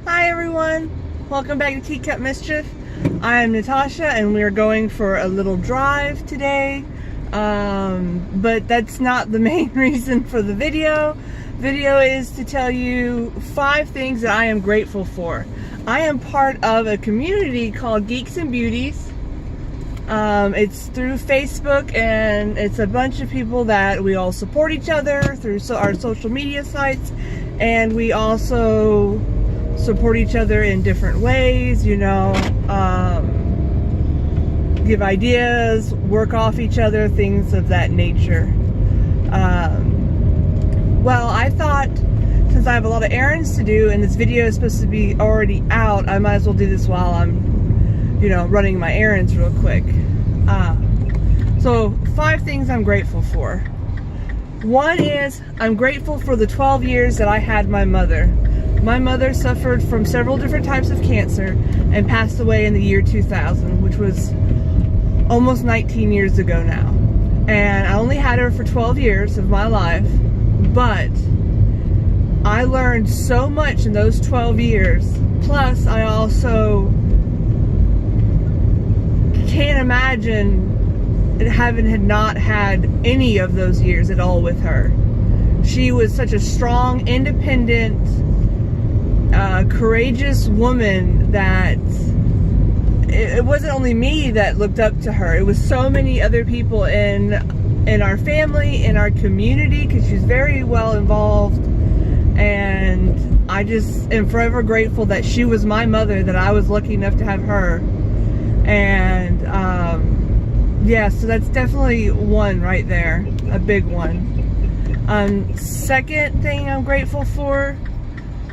Hi everyone, welcome back to Teacup Mischief. I am Natasha and we are going for a little drive today, but that's not the main reason for the video. Video is to tell you 5 things that I am grateful for. I am part of a community called Geeks and Beauties. It's through Facebook and it's a bunch of people that we all support each other through our social media sites, and we also support each other in different ways, you know, give ideas, work off each other, things of that nature. Well, I thought since I have a lot of errands to do and this video is supposed to be already out, I might as well do this while I'm, you know, running my errands real quick. So 5 things I'm grateful for. One is I'm grateful for the 12 years that I had my mother. My mother suffered from several different types of cancer and passed away in the year 2000, which was almost 19 years ago now. And I only had her for 12 years of my life, but I learned so much in those 12 years. Plus, I also can't imagine had not had any of those years at all with her. She was such a strong, independent, courageous woman that it wasn't only me that looked up to her. It was so many other people in our family, in our community, because she's very well involved, and I just am forever grateful that she was my mother, that I was lucky enough to have her. And yeah, so that's definitely one right there, a big one. Second thing I'm grateful for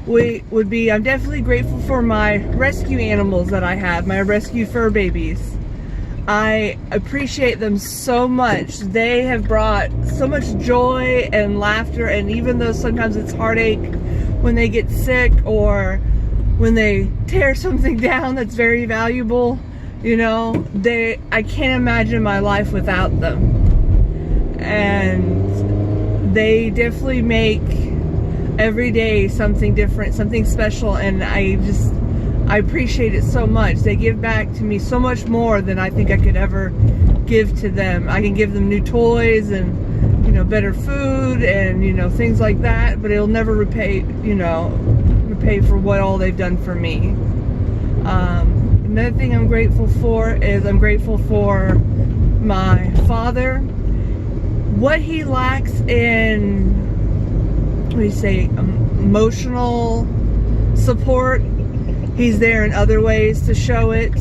would be I'm definitely grateful for my rescue animals that I have, my rescue fur babies. I appreciate them so much. They have brought so much joy and laughter, and even though sometimes it's heartache when they get sick or when they tear something down that's very valuable, you know, I can't imagine my life without them. And they definitely make every day something different, something special, and I appreciate it so much. They give back to me so much more than I think I could ever give to them. I can give them new toys and, you know, better food and, you know, things like that, but it'll never repay for what all they've done for me. Another thing I'm grateful for is I'm grateful for my father. What he lacks in, what do you say, emotional support, he's there in other ways to show it.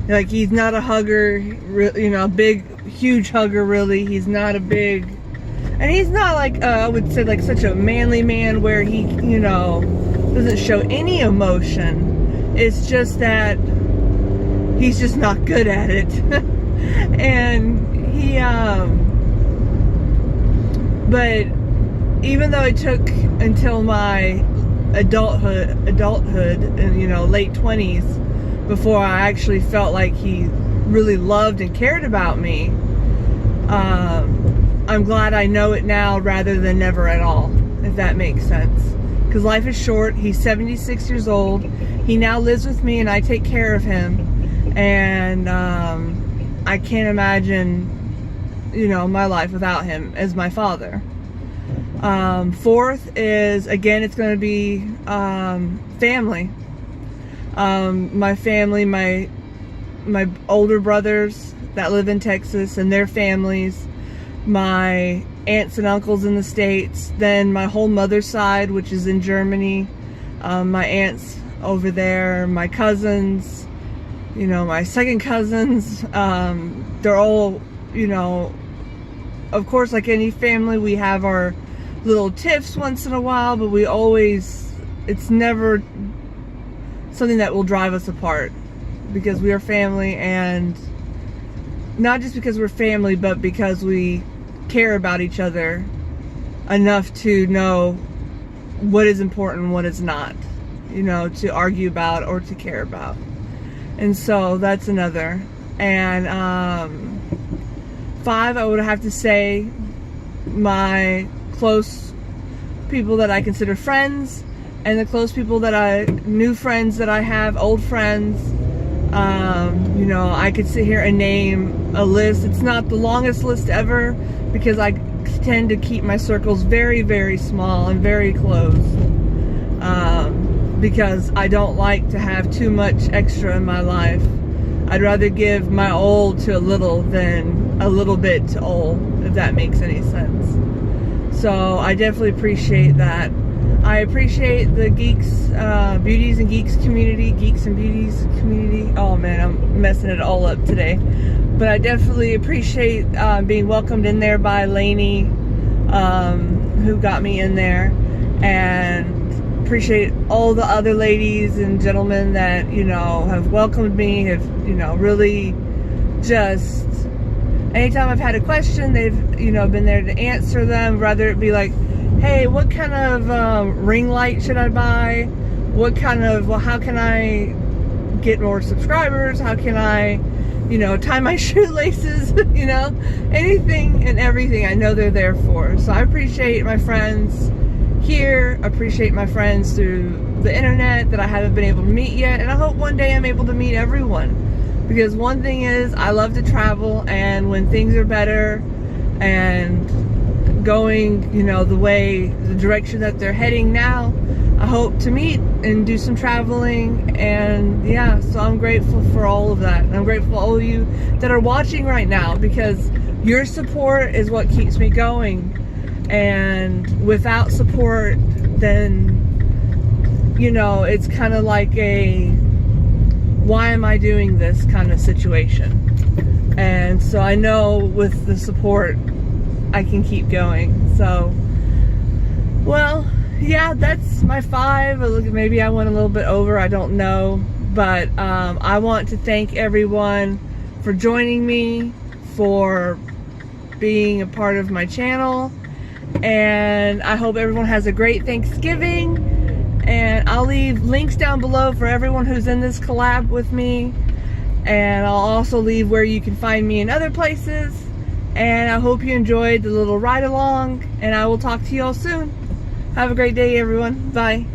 Like, he's not a hugger, you know, a big, huge hugger, really. He's not a big, and he's not like, I would say, like such a manly man where he, you know, doesn't show any emotion. It's just that he's just not good at it. And he, but even though it took until my adulthood and, you know, late 20s before I actually felt like he really loved and cared about me, I'm glad I know it now rather than never at all, if that makes sense. Because life is short. He's 76 years old. He now lives with me and I take care of him, and I can't imagine, you know, my life without him as my father. Fourth is, again, it's going to be family. My family, my older brothers that live in Texas and their families, my aunts and uncles in the States, then my whole mother's side, which is in Germany, my aunts over there, my cousins, you know, my second cousins, they're all, you know, of course, like any family, we have our little tiffs once in a while, but it's never something that will drive us apart, because we are family, and not just because we're family, but because we care about each other enough to know what is important and what is not, you know, to argue about or to care about. And so that's another. And 5, I would have to say my close people that I consider friends and the close people new friends that I have, old friends. You know, I could sit here and name a list. It's not the longest list ever because I tend to keep my circles very, very small and very close. Because I don't like to have too much extra in my life. I'd rather give my all to a little than a little bit to all, if that makes any sense. So I definitely appreciate that. I appreciate the Geeks, Beauties and Geeks community, Geeks and Beauties Community. Oh man, I'm messing it all up today. But I definitely appreciate being welcomed in there by Lainey, who got me in there, and appreciate all the other ladies and gentlemen that, you know, have welcomed me, have, you know, really just, anytime I've had a question, they've, you know, been there to answer them, rather it be like, hey, what kind of ring light should I buy? What kind of, well, how can I get more subscribers? How can I, you know, tie my shoelaces? You know, anything and everything I know they're there for. So I appreciate my friends here, appreciate my friends through the internet that I haven't been able to meet yet, and I hope one day I'm able to meet everyone. Because one thing is, I love to travel, and when things are better and going, you know, the direction that they're heading now, I hope to meet and do some traveling. And yeah, so I'm grateful for all of that. I'm grateful for all of you that are watching right now, because your support is what keeps me going. And without support, then, you know, it's kind of like a why am I doing this kind of situation. And so I know with the support I can keep going. So, well, yeah, that's my 5. Maybe I went a little bit over, I don't know. But I want to thank everyone for joining me, for being a part of my channel. And I hope everyone has a great Thanksgiving. And I'll leave links down below for everyone who's in this collab with me. And I'll also leave where you can find me in other places. And I hope you enjoyed the little ride along. And I will talk to you all soon. Have a great day, everyone. Bye.